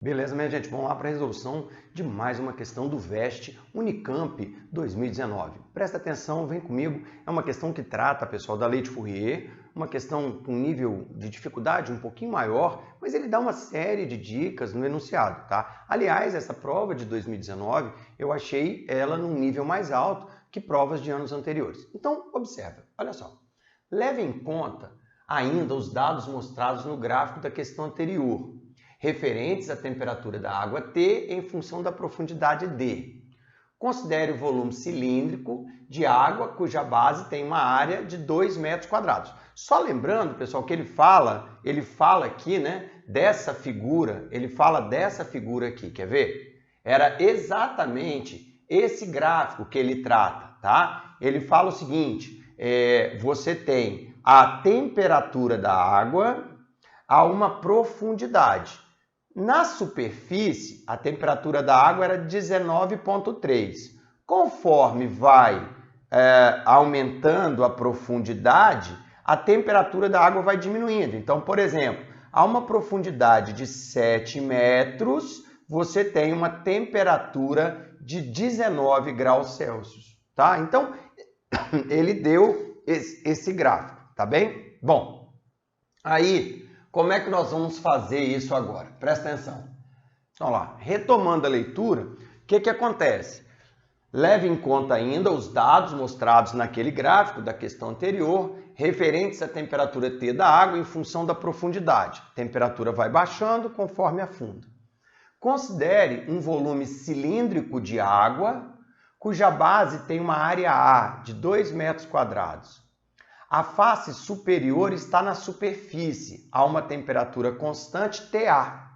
Beleza, minha gente? Vamos lá para a resolução de mais uma questão do VEST Unicamp 2019. Presta atenção, vem comigo. É uma questão que trata, pessoal, da lei de Fourier, uma questão com nível de dificuldade um pouquinho maior, mas ele dá uma série de dicas no enunciado, tá? Aliás, essa prova de 2019, eu achei ela num nível mais alto que provas de anos anteriores. Então, observa, olha só. Leve em conta ainda os dados mostrados no gráfico da questão anterior, referentes à temperatura da água T em função da profundidade D. Considere o volume cilíndrico de água cuja base tem uma área de 2 metros quadrados. Só lembrando, pessoal, que ele fala aqui, né, dessa figura, ele fala dessa figura aqui, quer ver? Era exatamente esse gráfico que ele trata, tá? Ele fala o seguinte, você tem a temperatura da água a uma profundidade. Na superfície, a temperatura da água era 19,3. Conforme vai aumentando a profundidade, a temperatura da água vai diminuindo. Então, por exemplo, a uma profundidade de 7 metros, você tem uma temperatura de 19 graus Celsius. Tá? Então, ele deu esse gráfico, tá bem? Bom, aí... como é que nós vamos fazer isso agora? Presta atenção. Então lá, retomando a leitura, o que acontece? Leve em conta ainda os dados mostrados naquele gráfico da questão anterior, referentes à temperatura T da água em função da profundidade. A temperatura vai baixando conforme afunda. Considere um volume cilíndrico de água, cuja base tem uma área A de 2 metros quadrados. A face superior está na superfície, a uma temperatura constante TA.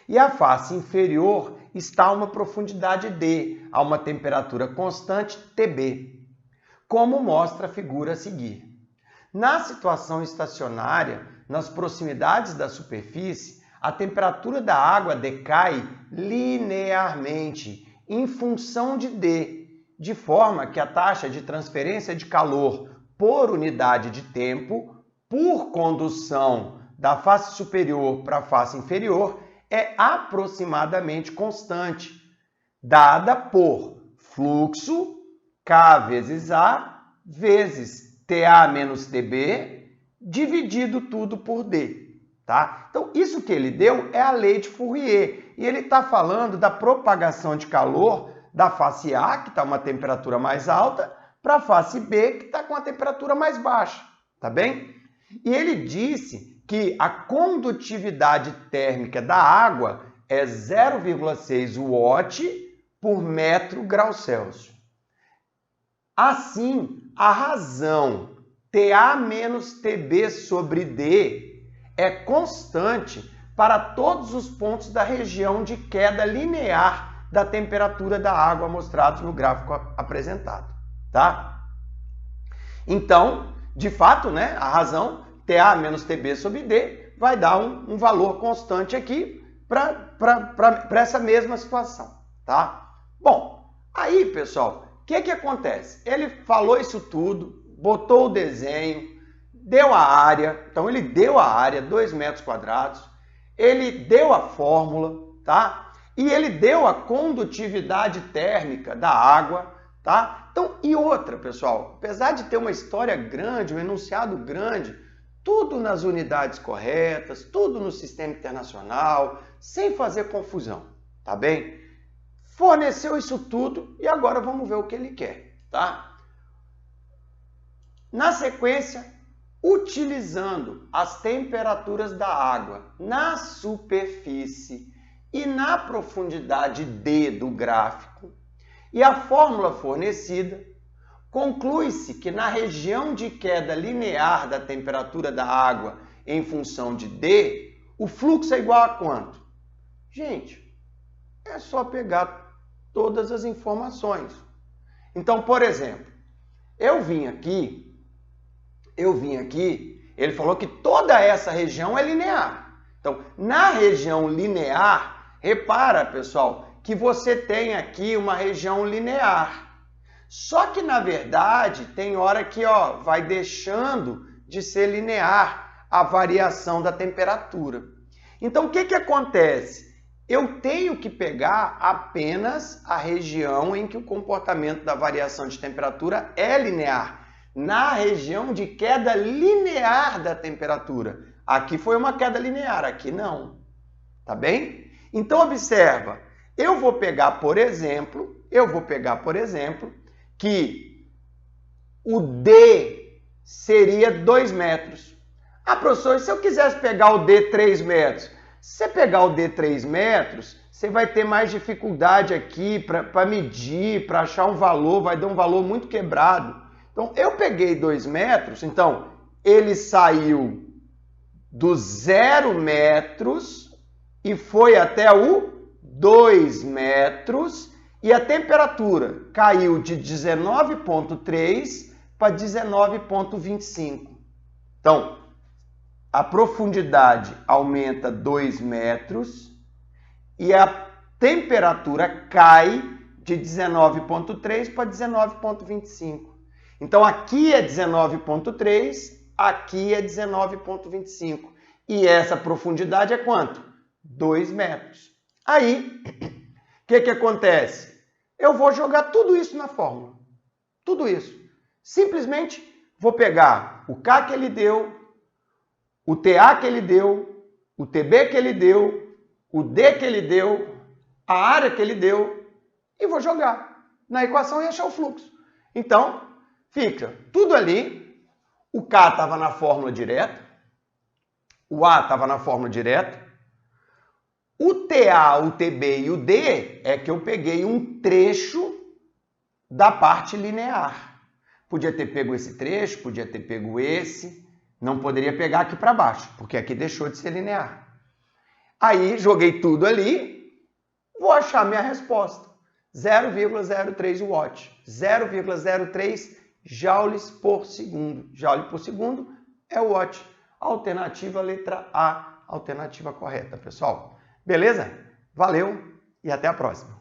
E a face inferior está a uma profundidade D, a uma temperatura constante TB, como mostra a figura a seguir. Na situação estacionária, nas proximidades da superfície, a temperatura da água decai linearmente em função de D, de forma que a taxa de transferência de calor por unidade de tempo, por condução da face superior para a face inferior, é aproximadamente constante, dada por fluxo K vezes A vezes TA menos TB, dividido tudo por D. Tá? Então, isso que ele deu é a lei de Fourier, e ele está falando da propagação de calor da face A, que está uma temperatura mais alta, para a face B, que está com a temperatura mais baixa, tá bem? E ele disse que a condutividade térmica da água é 0,6 watt por metro grau Celsius. Assim, a razão TA menos TB sobre D é constante para todos os pontos da região de queda linear da temperatura da água mostrados no gráfico apresentado. Tá? Então, de fato, né, a razão TA menos TB sobre D vai dar um valor constante aqui para essa mesma situação. Tá? Bom, aí, pessoal, o que acontece? Ele falou isso tudo, botou o desenho, deu a área, então ele deu a área, 2 metros quadrados, ele deu a fórmula, tá? E ele deu a condutividade térmica da água, tá? Então, e outra, pessoal, apesar de ter uma história grande, um enunciado grande, tudo nas unidades corretas, tudo no sistema internacional, sem fazer confusão, tá bem? Forneceu isso tudo e agora vamos ver o que ele quer, tá? Na sequência, utilizando as temperaturas da água na superfície e na profundidade D do gráfico, e a fórmula fornecida, conclui-se que na região de queda linear da temperatura da água em função de D, o fluxo é igual a quanto? Gente, é só pegar todas as informações. Então, por exemplo, eu vim aqui, ele falou que toda essa região é linear. Então, na região linear, repara, pessoal, que você tem aqui uma região linear. Só que, na verdade, tem hora que vai deixando de ser linear a variação da temperatura. Então, o que acontece? eu tenho que pegar apenas a região em que o comportamento da variação de temperatura é linear, na região de queda linear da temperatura. Aqui foi uma queda linear, aqui não. Tá bem? Então observa, eu vou pegar, por exemplo, que o D seria 2 metros. Ah, professor, se eu quisesse pegar o D 3 metros? Se você pegar o D 3 metros, você vai ter mais dificuldade aqui para medir, para achar um valor, vai dar um valor muito quebrado. Então, eu peguei 2 metros, então, ele saiu do 0 metros e foi até o 2 metros e a temperatura caiu de 19,3 para 19,25. Então, a profundidade aumenta 2 metros e a temperatura cai de 19,3 para 19,25. Então, aqui é 19,3, aqui é 19,25. E essa profundidade é quanto? 2 metros. Aí, o que acontece? Eu vou jogar tudo isso na fórmula. Tudo isso. Simplesmente vou pegar o K que ele deu, o TA que ele deu, o TB que ele deu, o D que ele deu, a área que ele deu e vou jogar na equação e achar o fluxo. Então, fica tudo ali. O K estava na fórmula direta, o A estava na fórmula direta, o TA, o TB e o D é que eu peguei um trecho da parte linear. Podia ter pego esse trecho, podia ter pego esse, não poderia pegar aqui para baixo, porque aqui deixou de ser linear. Aí joguei tudo ali, vou achar minha resposta. 0,03 watt, 0,03 joules por segundo. Joule por segundo é o watt. Alternativa letra A, alternativa correta, pessoal. Beleza? Valeu e até a próxima.